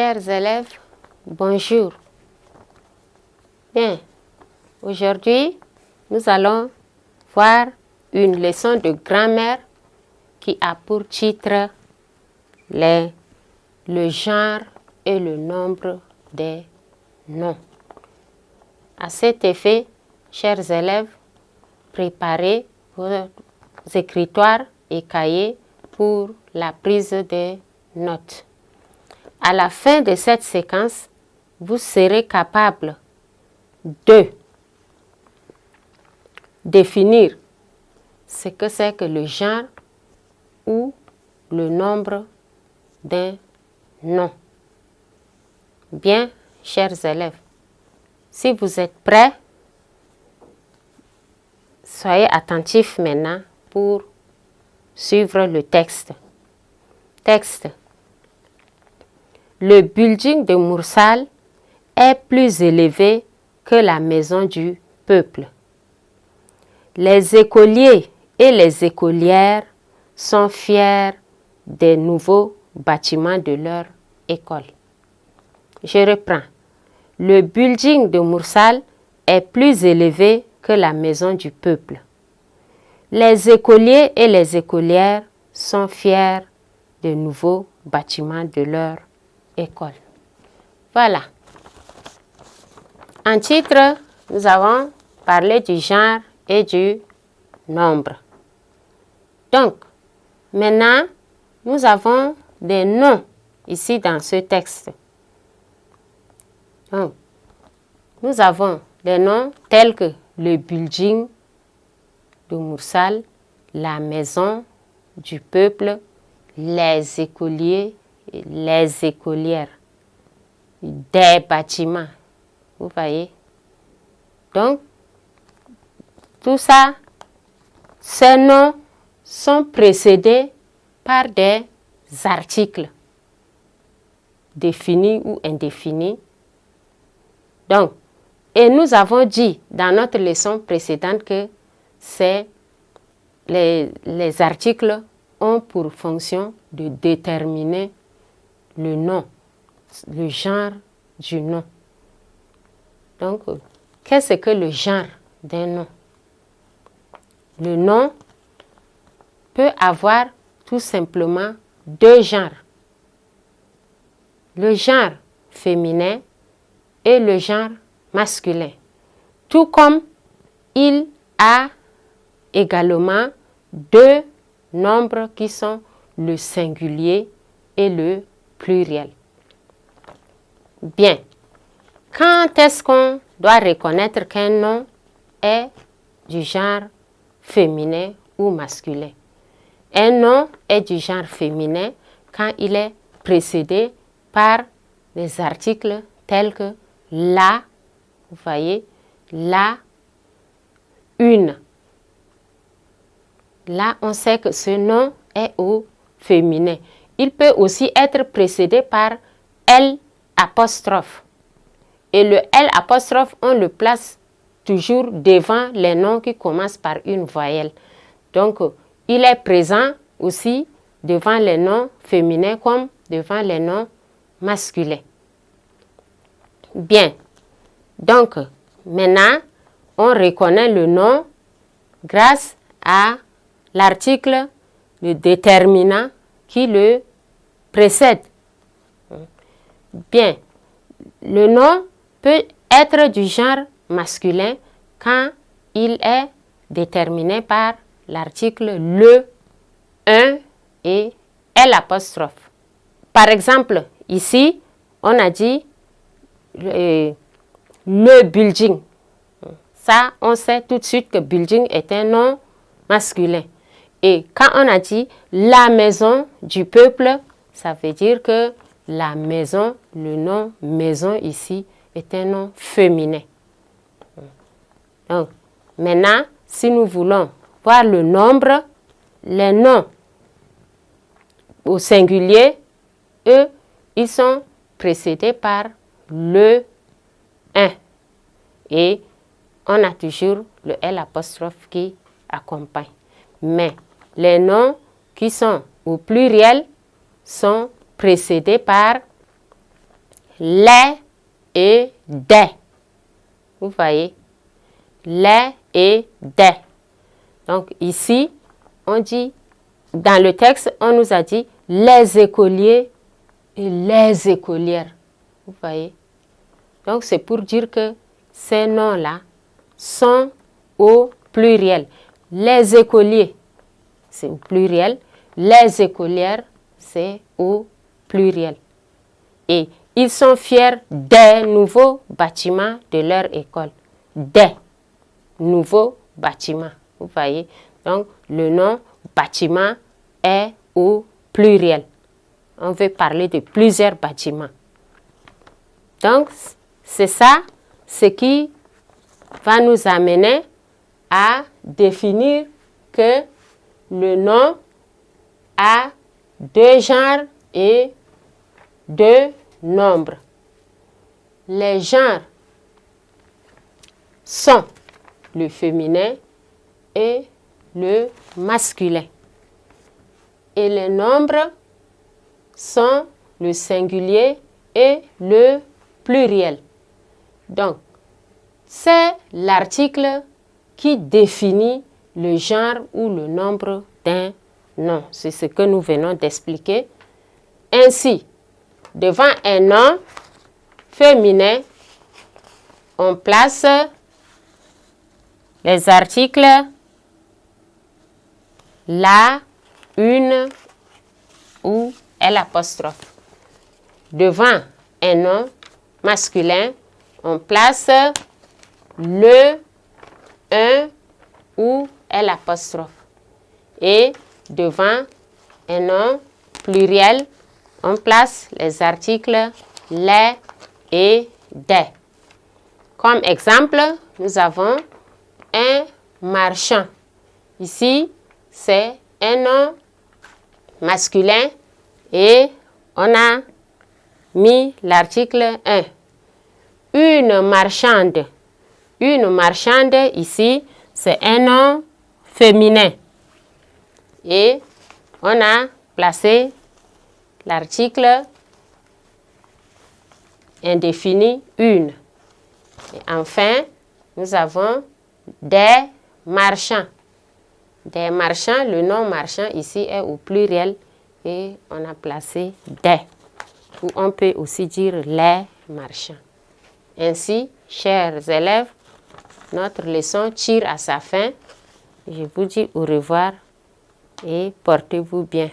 Chers élèves, bonjour. Bien, aujourd'hui, nous allons voir une leçon de grammaire qui a pour titre le genre et le nombre des noms. À cet effet, chers élèves, préparez vos écritoires et cahiers pour la prise de notes. À la fin de cette séquence, vous serez capable de définir ce que c'est que le genre ou le nombre d'un nom. Bien, chers élèves, si vous êtes prêts, soyez attentifs maintenant pour suivre le texte. Texte. Le building de Mursal est plus élevé que la maison du peuple. Les écoliers et les écolières sont fiers des nouveaux bâtiments de leur école. Je reprends. Le building de Mursal est plus élevé que la maison du peuple. Les écoliers et les écolières sont fiers des nouveaux bâtiments de leur école. Voilà. En titre, nous avons parlé du genre et du nombre. Donc, maintenant, nous avons des noms ici dans ce texte. Donc, nous avons des noms tels que le building de Mursal, la maison du peuple, les écoliers et les écolières, des bâtiments. Vous voyez? Donc, tout ça, ces noms sont précédés par des articles définis ou indéfinis. Donc, et nous avons dit dans notre leçon précédente que les articles ont pour fonction de déterminer le nom, le genre du nom. Donc, qu'est-ce que le genre d'un nom? Le nom peut avoir tout simplement deux genres. Le genre féminin et le genre masculin. Tout comme il a également deux nombres qui sont le singulier et le pluriel. Bien. Quand est-ce qu'on doit reconnaître qu'un nom est du genre féminin ou masculin? Un nom est du genre féminin quand il est précédé par des articles tels que la, vous voyez, la, une. Là, on sait que ce nom est au féminin. Il peut aussi être précédé par L apostrophe. Et le L apostrophe, on le place toujours devant les noms qui commencent par une voyelle. Donc, il est présent aussi devant les noms féminins comme devant les noms masculins. Bien. Donc, maintenant, on reconnaît le nom grâce à l'article, le déterminant qui le précède. Bien. Le nom peut être du genre masculin quand il est déterminé par l'article le, un et L apostrophe. Par exemple, ici, on a dit le building. Ça, on sait tout de suite que building est un nom masculin. Et quand on a dit la maison du peuple, ça veut dire que la maison, le nom maison ici, est un nom féminin. Donc, maintenant, si nous voulons voir le nombre, les noms au singulier, eux, ils sont précédés par le 1. Et on a toujours le L apostrophe qui accompagne. Mais les noms qui sont au pluriel sont précédés par les et des. Vous voyez? Les et des. Donc ici, on dit, dans le texte, on nous a dit les écoliers et les écolières. Vous voyez? Donc c'est pour dire que ces noms-là sont au pluriel. Les écoliers, c'est au pluriel. Les écolières, c'est au pluriel. Et ils sont fiers des nouveaux bâtiments de leur école. Des nouveaux bâtiments. Vous voyez? Donc, le nom bâtiment est au pluriel. On veut parler de plusieurs bâtiments. Donc, c'est ça ce qui va nous amener à définir que le nom a deux genres et deux nombres. Les genres sont le féminin et le masculin. Et les nombres sont le singulier et le pluriel. Donc, c'est l'article qui définit le genre ou le nombre d'un nom. C'est ce que nous venons d'expliquer. Ainsi, devant un nom féminin, on place les articles la, une ou l'apostrophe. Devant un nom masculin, on place le, un ou l'apostrophe. Et devant un nom pluriel, on place les articles les et des. Comme exemple, nous avons un marchand. Ici, c'est un nom masculin et on a mis l'article 1. Une marchande. Une marchande, ici, c'est un nom féminin. Et on a placé l'article indéfini une. Et enfin, nous avons des marchands. Des marchands, le nom marchand ici est au pluriel et on a placé des. Ou on peut aussi dire les marchands. Ainsi, chers élèves, notre leçon tire à sa fin. Je vous dis au revoir et portez-vous bien.